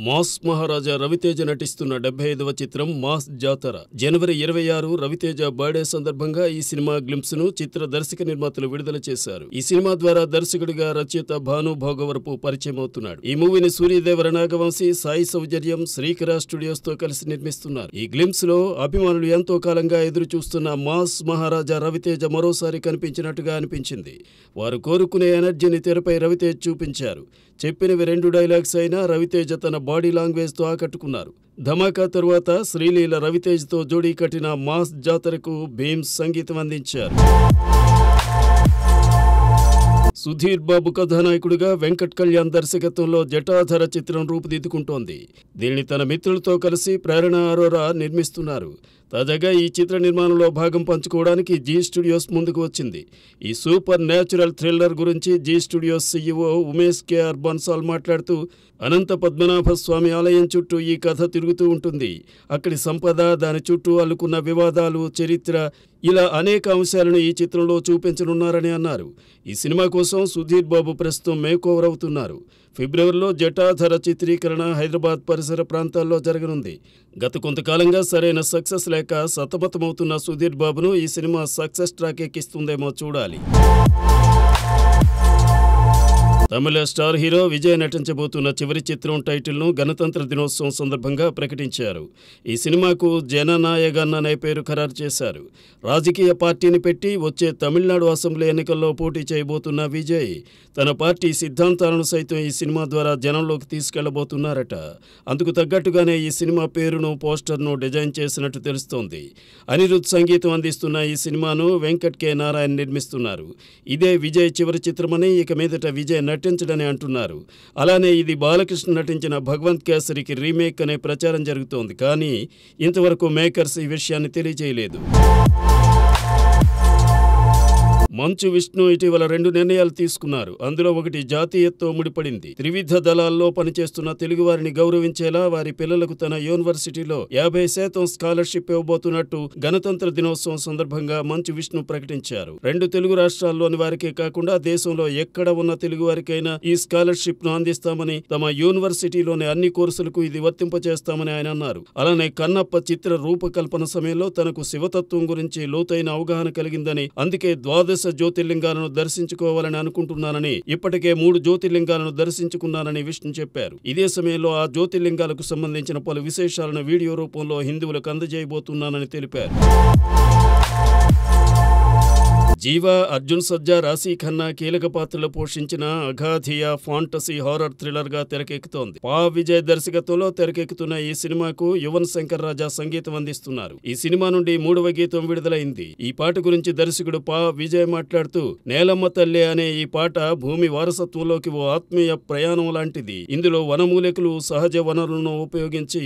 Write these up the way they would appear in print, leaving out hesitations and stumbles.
Mass మహారాజా రవితేజ నటిస్తున్న 75వ చిత్రం mass జాతర జనవరి 26 రవితేజ బర్త్డే సందర్భంగా ఈ సినిమా గ్లింప్స్ ను చిత్ర దర్శక నిర్మాతలు విడుదల చేశారు. ఈ సినిమా ద్వారా దర్శకుడిగా రచయిత భాను భోగవరపు పరిచయం అవుతున్నాడు. ఈ మూవీని సూర్యదేవర నాగవంశీ, సాయి సౌజర్యం, శ్రీకర స్టూడియోస్ తో కలిసి నిర్మిస్తున్నారు. ఈ గ్లింప్స్ లో అభిమానులు ఎంతో కాలంగా ఎదురు చూస్తున్న మాస్ మహారాజా రవితేజ మరోసారి కనిపించినట్టుగా అనిపించింది. వారు కోరుకునే ఎనర్జీని తెరపై రవితేజ చూపించారు. చెప్పినవి 2 డైలాగ్స్ అయినా రవితేజ తన బాడీ లాంగ్వేజ్ తో ఆకట్టుకున్నారు. ధమాకా తరువాత శ్రీలీల రవితేజ్ తో జోడీ కట్టిన మాస్ జాతరకు భీమ్స్ సంగీతం అందించారు. సుధీర్ బాబు కథానాయకుడిగా వెంకట్ కళ్యాణ్ దర్శకత్వంలో జటాధర చిత్రం రూపుదిద్దుకుంటోంది. దీనిని తన మిత్రులతో కలిసి ప్రేరణ అరోరా నిర్మిస్తున్నారు. తాజాగా ఈ చిత్ర నిర్మాణంలో భాగం పంచుకోవడానికి జీ స్టూడియోస్ ముందుకు వచ్చింది. ఈ సూపర్ న్యాచురల్ థ్రిల్లర్ గురించి Zee studios CEO Umesh KR Bansal మాట్లాడుతూ, అనంత పద్మనాభ స్వామి ఆలయం చుట్టూ ఈ కథ తిరుగుతూ ఉంటుంది. అక్కడి సంపద, దాని చుట్టూ అల్లుకున్న వివాదాలు, చరిత్ర, ఇలా అనేక అంశాలను ఈ చిత్రంలో చూపించనున్నారని అన్నారు. ఈ సినిమా కోసం సుధీర్ బాబు ప్రస్తుతం మేకోవర్ అవుతున్నారు. ఫిబ్రవరిలో జటాధర చిత్రీకరణ హైదరాబాద్ పరిసర ప్రాంతాల్లో జరగనుంది. గత కొంతకాలంగా సరైన సక్సెస్ లేక సతమతమవుతున్న సుధీర్ బాబును ఈ సినిమా సక్సెస్ ట్రాక్ ఎక్కిస్తుందేమో చూడాలి. తమిళ స్టార్ హీరో విజయ్ నటించబోతున్న చివరి చిత్రం టైటిల్ను గణతంత్ర దినోత్సవం సందర్భంగా ప్రకటించారు. ఈ సినిమాకు జననాయగన్ అనే పేరు ఖరారు చేశారు. రాజకీయ పార్టీని పెట్టి వచ్చే తమిళనాడు అసెంబ్లీ ఎన్నికల్లో పోటీ చేయబోతున్న విజయ్ తన పార్టీ సిద్ధాంతాలను సైతం ఈ సినిమా ద్వారా జనంలోకి తీసుకెళ్లబోతున్నారట. అందుకు తగ్గట్టుగానే ఈ సినిమా పేరును, పోస్టర్ను డిజైన్ చేసినట్టు తెలుస్తోంది. అనిరుద్ సంగీతం అందిస్తున్న ఈ సినిమాను వెంకట్ కె నారాయణ నిర్మిస్తున్నారు. ఇదే విజయ్ చివరి చిత్రమని, ఇక మీదట విజయ్ నటించడని అంటున్నారు. అలానే ఇది బాలకృష్ణ నటించిన భగవంత్ కేసరికి రీమేక్ అనే ప్రచారం జరుగుతోంది. కానీ ఇంతవరకు మేకర్స్ ఈ విషయాన్ని తెలియజేయలేదు. మంచు విష్ణు ఇటీవల 2 నిర్ణయాలు తీసుకున్నారు. అందులో ఒకటి జాతీయతతో ముడిపడింది. త్రివిధ దళాల్లో పనిచేస్తున్న తెలుగువారిని గౌరవించేలా వారి పిల్లలకు తన యూనివర్సిటీలో 50% స్కాలర్షిప్ ఇవ్వబోతున్నట్టు గణతంత్ర దినోత్సవం సందర్భంగా మంచు విష్ణు ప్రకటించారు. 2 తెలుగు రాష్ట్రాల్లోని వారికే కాకుండా దేశంలో ఎక్కడ ఉన్న తెలుగు వారికైనా ఈ స్కాలర్షిప్ ను అందిస్తామని, తమ యూనివర్సిటీలోని అన్ని కోర్సులకు ఇది వర్తింపచేస్తామని ఆయన అన్నారు. అలానే కన్నప్ప చిత్ర రూపకల్పన సమయంలో తనకు శివతత్వం గురించి లోతైన అవగాహన కలిగిందని, అందుకే 12 జ్యోతిర్లింగాలను దర్శించుకోవాలని అనుకుంటున్నానని, ఇప్పటికే 3 జ్యోతిర్లింగాలను దర్శించుకున్నానని విష్ణు చెప్పారు. ఇదే సమయంలో ఆ జ్యోతిర్లింగాలకు సంబంధించిన పలు విశేషాలను వీడియో రూపంలో హిందువులకు అందజేయబోతున్నానని తెలిపారు. జీవా, అర్జున్ సర్జా, రాశీ ఖన్నా కీలక పాత్రలు పోషించిన అగాధియా ఫాంటసీ హారర్ థ్రిల్లర్ గా తెరకెక్కుతోంది. పా విజయ్ దర్శకత్వంలో తెరకెక్కుతున్న ఈ సినిమాకు యువన్ శంకర్ రాజా సంగీతం అందిస్తున్నారు. ఈ సినిమా నుండి 3వ గీతం విడుదలైంది. ఈ పాట గురించి దర్శకుడు పా విజయ్ మాట్లాడుతూ, నేలమ్మ తల్లే అనే ఈ పాట భూమి వారసత్వంలోకి ఓ ఆత్మీయ ప్రయాణం లాంటిది. ఇందులో వనమూలికలు, సహజ వనరులను ఉపయోగించి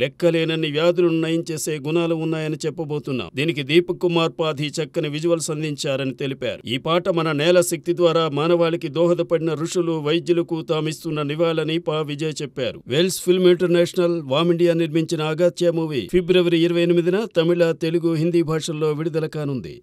లెక్కలేనన్ని వ్యాధులను నయం చేసే గుణాలు ఉన్నాయని చెప్పబోతున్నాం. దీనికి దీపక్ కుమార్ పాధి చక్కని విజువల్స్ అందించారు అని తెలిపారు. ఈ పాట మన నేల శక్తి ద్వారా మానవాళికి దోహదపడిన ఋషులు, వైద్యులకు తామిస్తున్న నివాళని పా విజయ్ చెప్పారు. వెల్స్ ఫిల్మ్ ఇంటర్నేషనల్ వామిండియా నిర్మించిన అగాత్య మూవీ ఫిబ్రవరి 28న తమిళ, తెలుగు, హిందీ భాషల్లో విడుదల కానుంది.